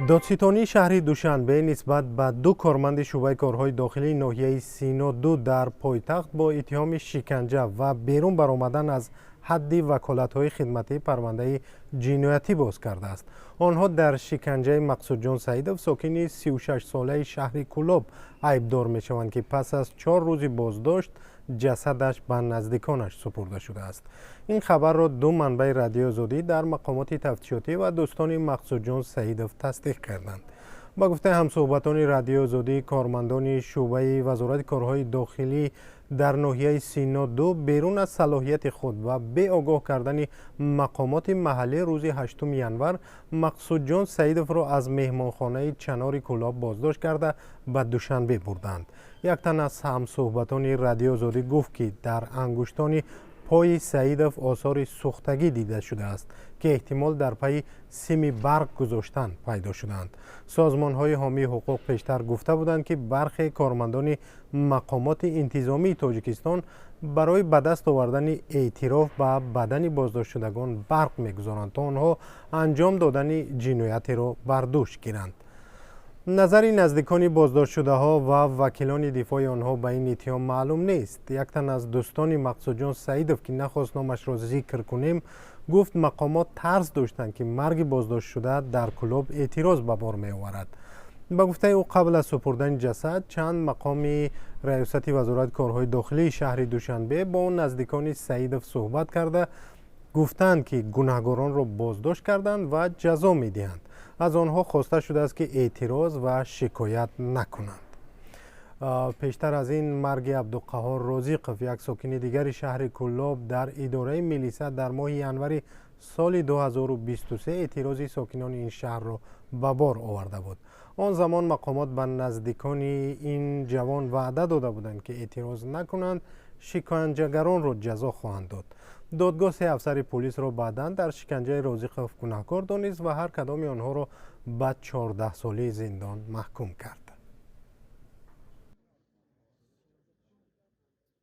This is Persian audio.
دادستانی شهر دوشنبه نسبت به دو کارمند شعبه کارهای داخلی ناحیه سینا 2 در پایتخت با اتهام شکنجه و بیرون برآمدن از حد وکالت‌های خدمتی پرونده جنایتی باز کرده است. آنها در شکنجه مقصود جان سعیدов ساکن 36 ساله شهر کلاب عیبدار می‌شوند که پس از 4 روز بازداشت جسدش به نزدیکانش سپرده شده است. این خبر را دو منبع رادیو آزادی در مقامات تفتیشاتی و دوستان مقصود جان سعیدov تصدیق کردند. با گفته همصحبتان رادیو آزادی، کارمندان شعبه وزارت کارهای داخلی در ناحیه سینا 2 بیرون از صلاحیت خود و به آگاه کردن مقامات محلی روز 8 ینور مقصود جان سعیدov را از مهمانخانه چنار کلاب بازداشت کرده به دوشنبه بردند. یک تن از همصحبتان رادیو آزادی گفت که در انگشتان پای سعیدov آثار سوختگی دیده شده است که احتمال در پای سیم برق گذاشتن پیدا شدند. سازمان های حامی حقوق پیشتر گفته بودند که برخی کارمندان مقامات انتظامی تاجیکستان برای به دست آوردن اعتراف به بدن بازداشت شدگان برق میگذارند تا آنها انجام دادن جنایت را بر دوش گیرند. نظر نزدیکان بازداشت شده ها و وکیلان دفاع آنها به این اتهام معلوم نیست. یک تن از دوستان مقصود جان سعیدov که نخواست نامش را ذکر کنیم گفت مقامات ترس داشتند که مرگ بازداشت شده در کلاب اعتراض به بار می آورد. با گفته او قبل از سپردن جسد چند مقام ریاست وزارت کارهای داخلی شهر دوشنبه با نزدیکان سعیدov صحبت کرده گفتند که گناهکاران را بازداشت کردند و جزا می دهند. از آنها خواسته شده است که اعتراض و شکایت نکنند. پیشتر از این مرگ عبدالقهار رازقov یک ساکن دیگر شهر کلاب در اداره میلیسا در ماه ینور سال 2023 اعتراض ساکنان این شهر را به بار آورده بود. آن زمان مقامات به نزدیکان این جوان وعده داده بودند که اعتراض نکنند شکنجهگران را جزا خواهند داد. دادگاه 3 افسر پلیس را بعداً در شکنجه رازقov گناهکار دانست و هر کدام آنها را به 14 ساله زندان محکوم کرد.